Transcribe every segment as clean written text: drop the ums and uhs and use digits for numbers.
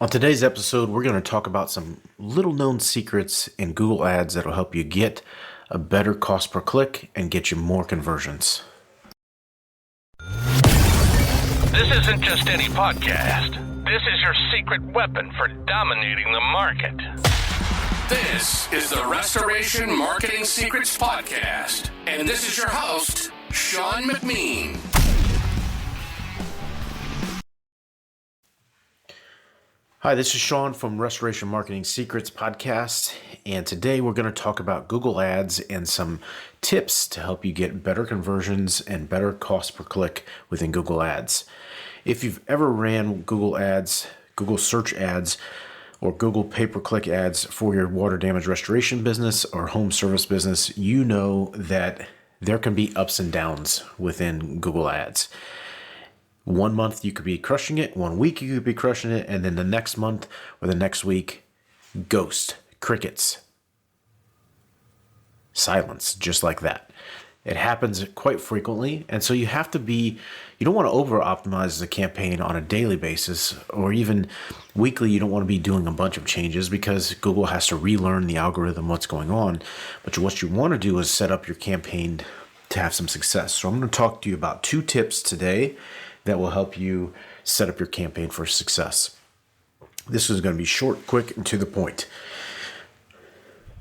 On today's episode, we're going to talk about some little known secrets in Google Ads that'll help you get a better cost per click and get you more conversions. This isn't just any podcast. This is your secret weapon for dominating the market. This is the Restoration Marketing Secrets Podcast, and this is your host, Sean McMeen. Hi, this is Sean from Restoration Marketing Secrets Podcast, and today we're going to talk about Google Ads and some tips to help you get better conversions and better cost per click within Google Ads. If you've ever ran Google Ads, Google Search Ads, or Google pay-per-click ads for your water damage restoration business or home service business, you know that there can be ups and downs within Google Ads. 1 month you could be crushing it, 1 week you could be crushing it, and then the next month or the next week, ghost, crickets, silence, just like that. It happens quite frequently, and so you don't want to over-optimize the campaign on a daily basis, or even weekly. You don't want to be doing a bunch of changes because Google has to relearn the algorithm, what's going on. But what you want to do is set up your campaign to have some success. So I'm going to talk to you about 2 tips today that will help you set up your campaign for success. This is going to be short, quick, and to the point.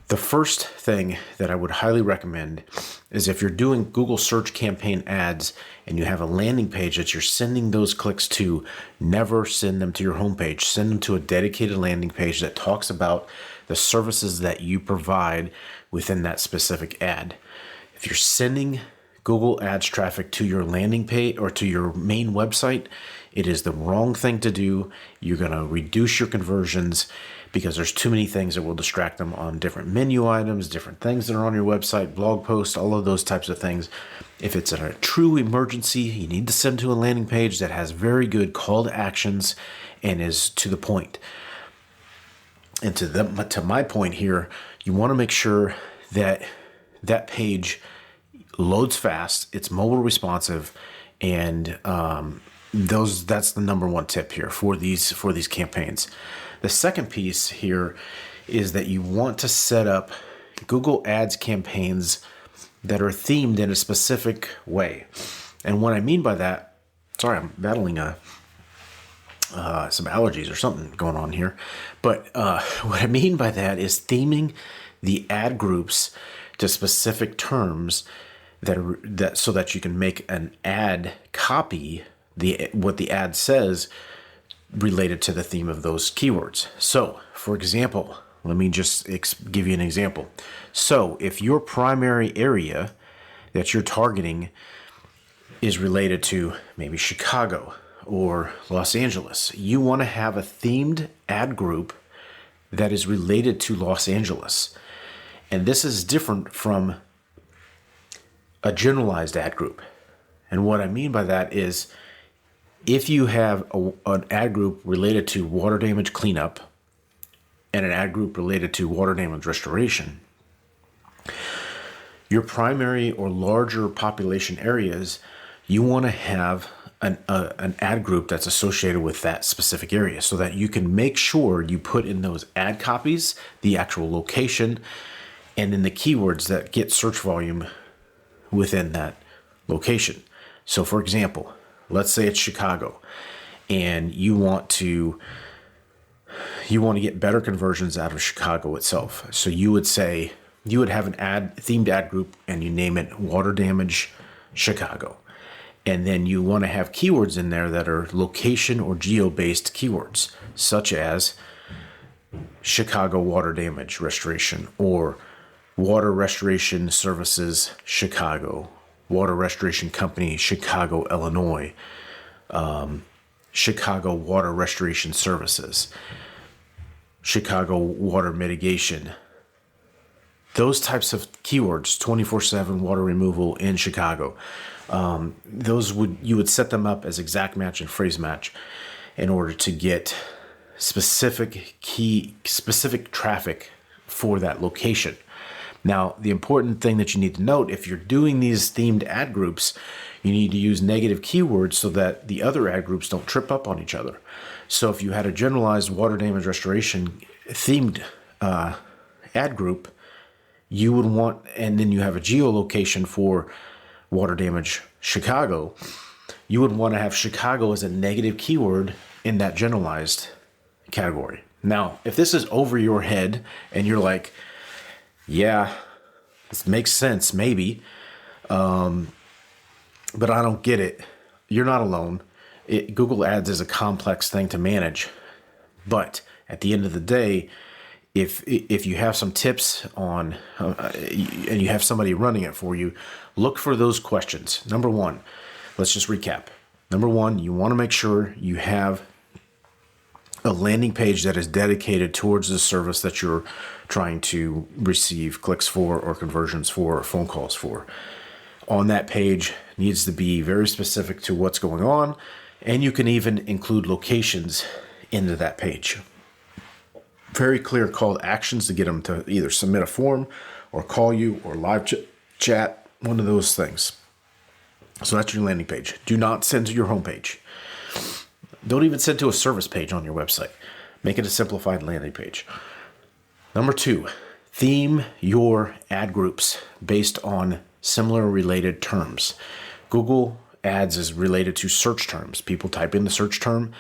The first thing that I would highly recommend is if you're doing Google search campaign ads and you have a landing page that you're sending those clicks to, never send them to your homepage. Send them to a dedicated landing page that talks about the services that you provide within that specific ad. If you're sending Google Ads traffic to your landing page or to your main website, it is the wrong thing to do. You're going to reduce your conversions because there's too many things that will distract them on different menu items, different things that are on your website, blog posts, all of those types of things. If it's a true emergency, you need to send to a landing page that has very good call to actions and is to the point. And to my point here, you want to make sure that that page loads fast, it's mobile responsive, and that's the number one tip here for these campaigns. The second piece here is that you want to set up Google Ads campaigns that are themed in a specific way. And what I mean by that, sorry, I'm battling some allergies or something going on here, but what I mean by that is theming the ad groups to specific terms that so that you can make an ad copy what the ad says related to the theme of those keywords. So, for example, let me just give you an example. So, if your primary area that you're targeting is related to maybe Chicago or Los Angeles, you want to have a themed ad group that is related to Los Angeles. And this is different from a generalized ad group. And what I mean by that is if you have an ad group related to water damage cleanup and an ad group related to water damage restoration, your primary or larger population areas, you want to have an ad group that's associated with that specific area so that you can make sure you put in those ad copies, the actual location, and then the keywords that get search volume within that location. So for example, let's say it's Chicago and you want to get better conversions out of Chicago itself. So you would have an themed ad group and you name it Water Damage Chicago. And then you want to have keywords in there that are location or geo-based keywords, such as Chicago water damage restoration or Water Restoration Services Chicago, Water Restoration Company Chicago, Illinois, Chicago Water Restoration Services, Chicago Water Mitigation. Those types of keywords, 24/7 water removal in Chicago. You would set them up as exact match and phrase match in order to get specific traffic for that location. Now, the important thing that you need to note, if you're doing these themed ad groups, You need to use negative keywords so that the other ad groups don't trip up on each other. So if you had a generalized water damage restoration themed ad group, you would want, and then you have a geolocation for water damage Chicago, you would want to have Chicago as a negative keyword in that generalized category. Now, if this is over your head and you're like, yeah, this makes sense, maybe, but I don't get it, you're not alone. Google Ads is a complex thing to manage. But at the end of the day, if you have some tips on, and you have somebody running it for you, look for those questions. Number one, let's just recap. Number one, you want to make sure you have a landing page that is dedicated towards the service that you're trying to receive clicks for or conversions for or phone calls for. On that page needs to be very specific to what's going on, and you can even include locations into that page. Very clear call to actions to get them to either submit a form or call you or live chat, one of those things. So that's your landing page. Do not send to your homepage. Don't even send to a service page on your website. Make it a simplified landing page. Number two, theme your ad groups based on similar related terms. Google Ads is related to search terms. People type in the search term.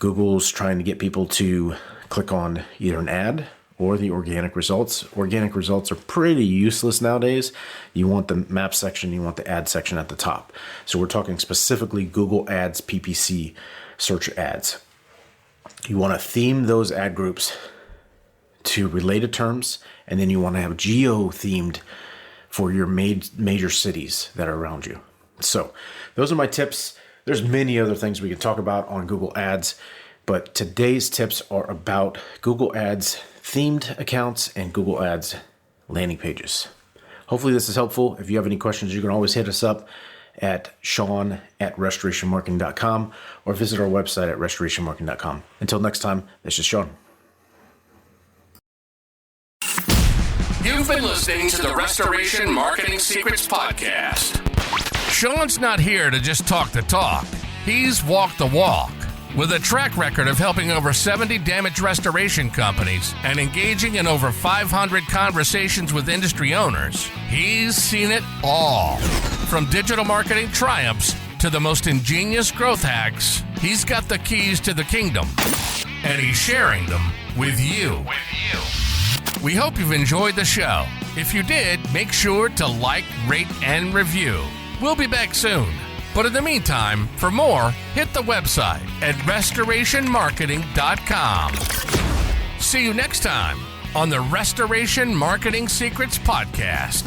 Google's trying to get people to click on either an ad or the organic results. Organic results are pretty useless nowadays. You want the map section, you want the ad section at the top. So we're talking specifically Google Ads, PPC, search ads. You want to theme those ad groups to related terms, and then you want to have geo-themed for your major cities that are around you. So those are my tips. There's many other things we can talk about on Google Ads, but today's tips are about Google Ads themed accounts and Google Ads landing pages. Hopefully this is helpful. If you have any questions, you can always hit us up at Sean@restorationmarketing.com or visit our website at restorationmarketing.com. Until next time, this is Sean. You've been listening to the Restoration Marketing Secrets Podcast. Sean's not here to just talk the talk. He's walked the walk. With a track record of helping over 70 damage restoration companies and engaging in over 500 conversations with industry owners, he's seen it all. From digital marketing triumphs to the most ingenious growth hacks, he's got the keys to the kingdom, and he's sharing them with you. We hope you've enjoyed the show. If you did, make sure to like, rate, and review. We'll be back soon. But in the meantime, for more, hit the website at restorationmarketing.com. See you next time on the Restoration Marketing Secrets Podcast.